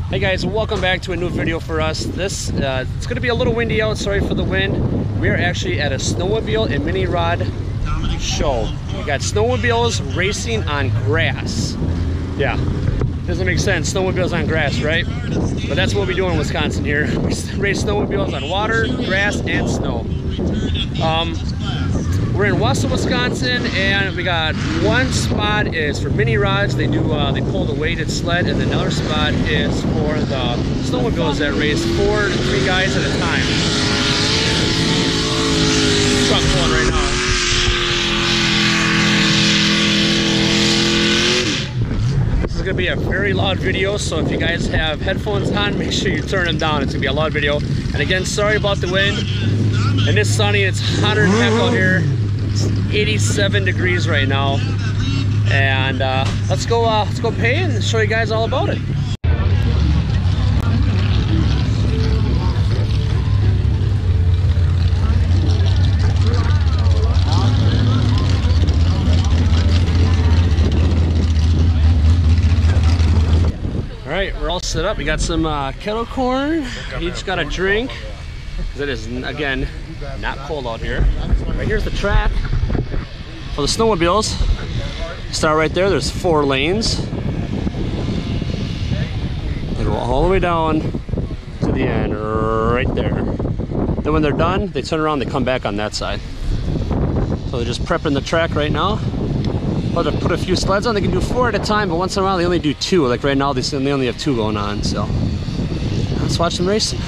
Hey guys, welcome back to a new video for us. This it's going to be a little windy out, sorry for the wind. We are actually at a snowmobile and mini rod show. We got snowmobiles racing on grass. Yeah, doesn't make sense, snowmobiles on grass, right? But that's what we do in Wisconsin here. We race snowmobiles on water, grass, and snow. We're in Wausau, Wisconsin, and we got one spot is for mini rods. They pull the weighted sled, and another spot is for the snowmobiles that race 4 to 3 guys at a time. Truck pulling right now. This is gonna be a very loud video, so if you guys have headphones on, make sure you turn them down. It's gonna be a loud video. And again, sorry about the wind. And it's sunny, it's hotter than heck out here. 87 degrees right now, and let's go pay and show you guys all about it. All right, we're all set up. We got some kettle corn. Each got a drink, because it is, again, not cold out here. Right here's the track for the snowmobiles. Start right there. There's 4 lanes. They go all the way down to the end, right there. Then when they're done, they turn around, they come back on that side. So they're just prepping the track right now. Well, to put a few sleds on, they can do 4 at a time, but once in a while they only do 2. Like right now, they only have 2 going on. So let's watch them racing.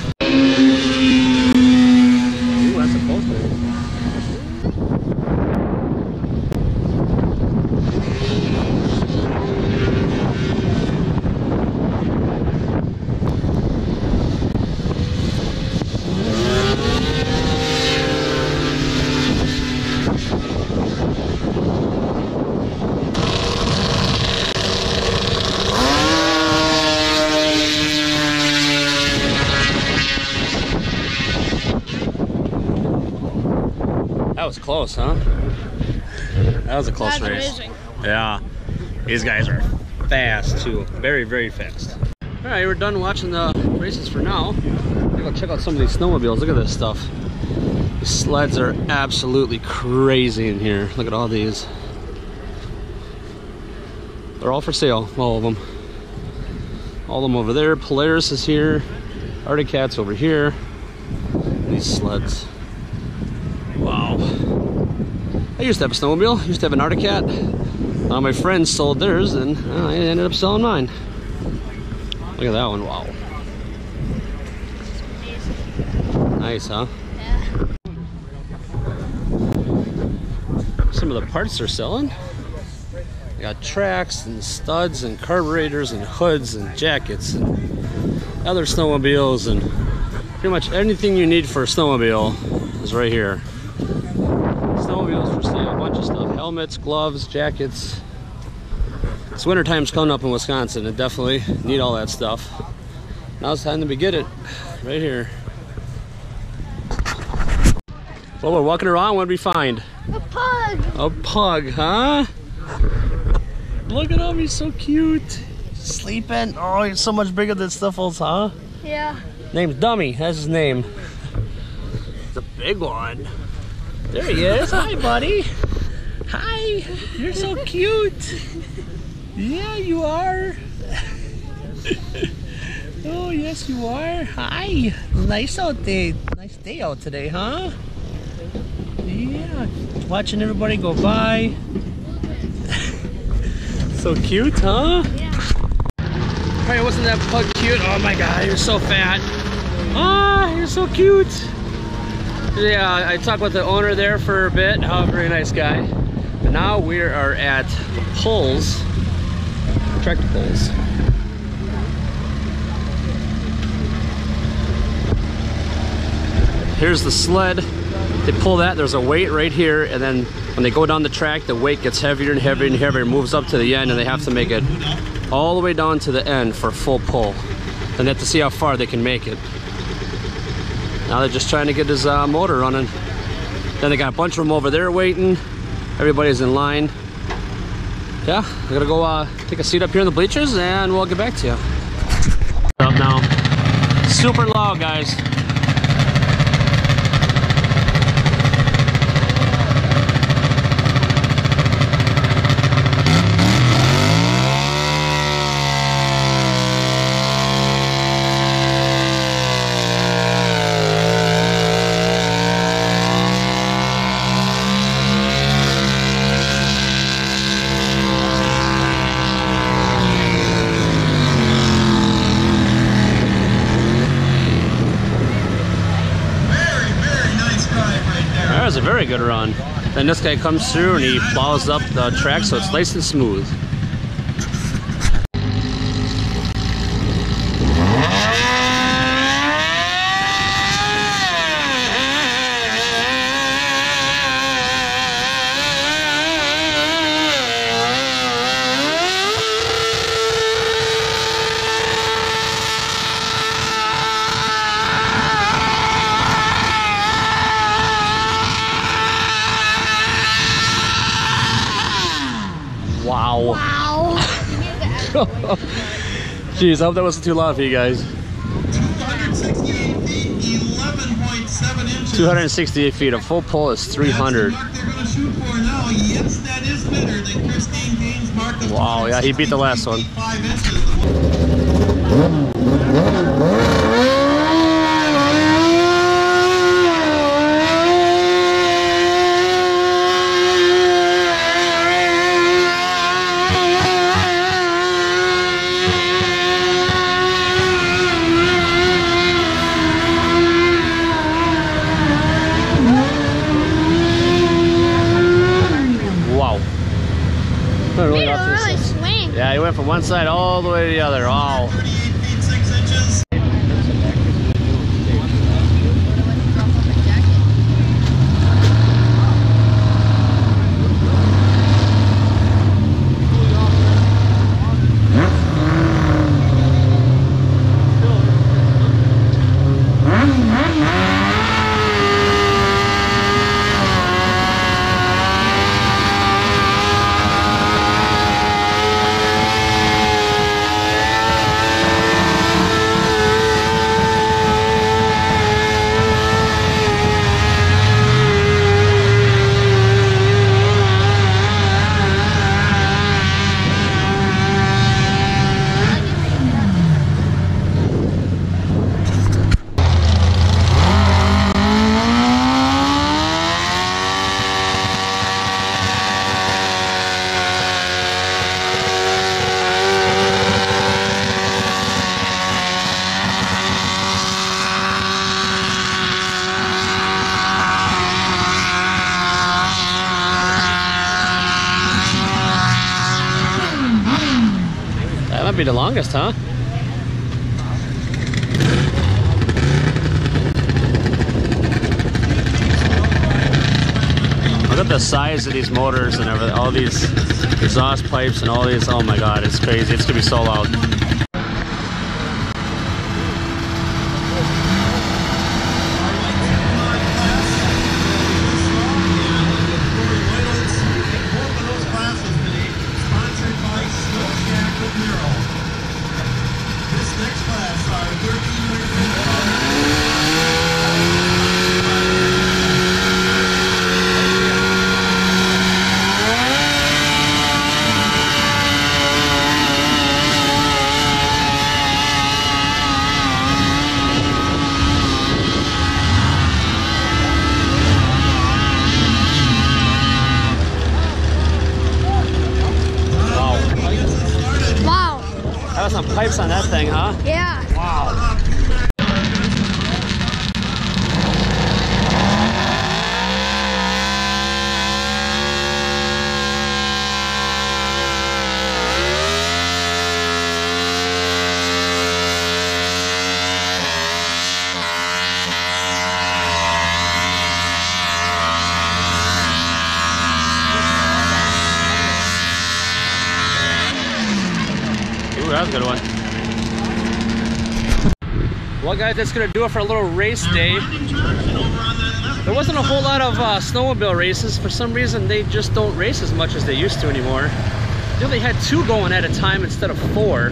That was close, huh? That was a close race. Amazing. Yeah, these guys are fast too. Very, very fast. All right, we're done watching the races for now. Let's go check out some of these snowmobiles. Look at this stuff. These sleds are absolutely crazy in here. Look at all these. They're all for sale, all of them. All of them over there. Polaris is here. Arctic Cat's over here. These sleds. Wow. I used to have a snowmobile. I used to have an Arctic Cat. My friends sold theirs, and I ended up selling mine. Look at that one. Wow. Nice, huh? Yeah. Some of the parts they're selling. They got tracks and studs and carburetors and hoods and jackets and other snowmobiles, and pretty much anything you need for a snowmobile is right here. Snowmobiles for sale, a bunch of stuff. Helmets, gloves, jackets. It's winter time's coming up in Wisconsin, and definitely need all that stuff. Now it's time to get it right here. Well, we're walking around. What did we find? A pug. A pug, huh? Look at him, he's so cute. Sleeping. Oh, he's so much bigger than Sniffles, huh? Yeah. Name's Dummy, that's his name. It's a big one. There he is. Hi, buddy. Hi. You're so cute. Yeah, you are. Oh, yes, you are. Hi. Nice out there. Nice day out today, huh? Yeah. Watching everybody go by. So cute, huh? Yeah. Hey, wasn't that pug cute? Oh my God, you're so fat. Ah, you're so cute. Yeah, I talked with the owner there for a bit. Oh, very nice guy. But now we are at pulls, tractor pulls. Here's the sled. They pull that, there's a weight right here, and then when they go down the track, the weight gets heavier and heavier and heavier, moves up to the end, and they have to make it all the way down to the end for full pull. Then they have to see how far they can make it. Now they're just trying to get his motor running. Then they got a bunch of them over there waiting. Everybody's in line. Yeah, we're gonna go take a seat up here in the bleachers, and we'll get back to you. super loud, guys. That was a very good run. Then this guy comes through and he plows up the track so it's nice and smooth. Wow. Wow. Jeez, I hope that wasn't too loud for you guys. 268 feet, 11.7 inches. 268 feet, a full pull is 300. That's the mark they're going to shoot for now. Yes, that is better than Christine Gaines' mark of Wow, yeah, he beat the last one. 5 inches. Really Made off a to the really side. swing. Yeah, he went from one side all the way to the other. Wow. 38 feet 6 inches. That might be the longest, huh? Look at the size of these motors and everything, all these exhaust pipes and all these. Oh my God, it's crazy. It's gonna be so loud. That was some pipes on that thing, huh? Yeah. Wow. Ooh, that was a good one. Well guys, that's gonna do it for a little race day. There wasn't a whole lot of snowmobile races. For some reason they just don't race as much as they used to anymore. They only had 2 going at a time instead of 4.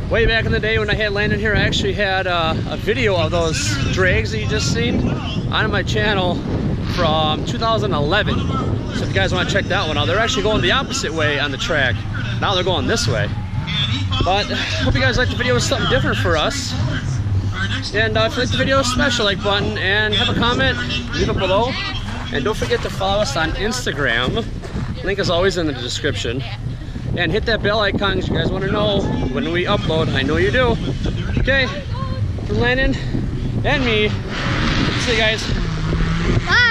Way back in the day when I had landed here, I actually had a video of those drags that you just seen on my channel from 2011. So if you guys want to check that one out, they're actually going the opposite way on the track. Now they're going this way. But hope you guys like the video. It's something different for us. And if you like the video, smash the like button and have a comment, leave it below. And don't forget to follow us on Instagram. Link is always in the description. And hit that bell icon if you guys want to know when we upload. I know you do. Okay, for Landon and me, see you guys. Bye.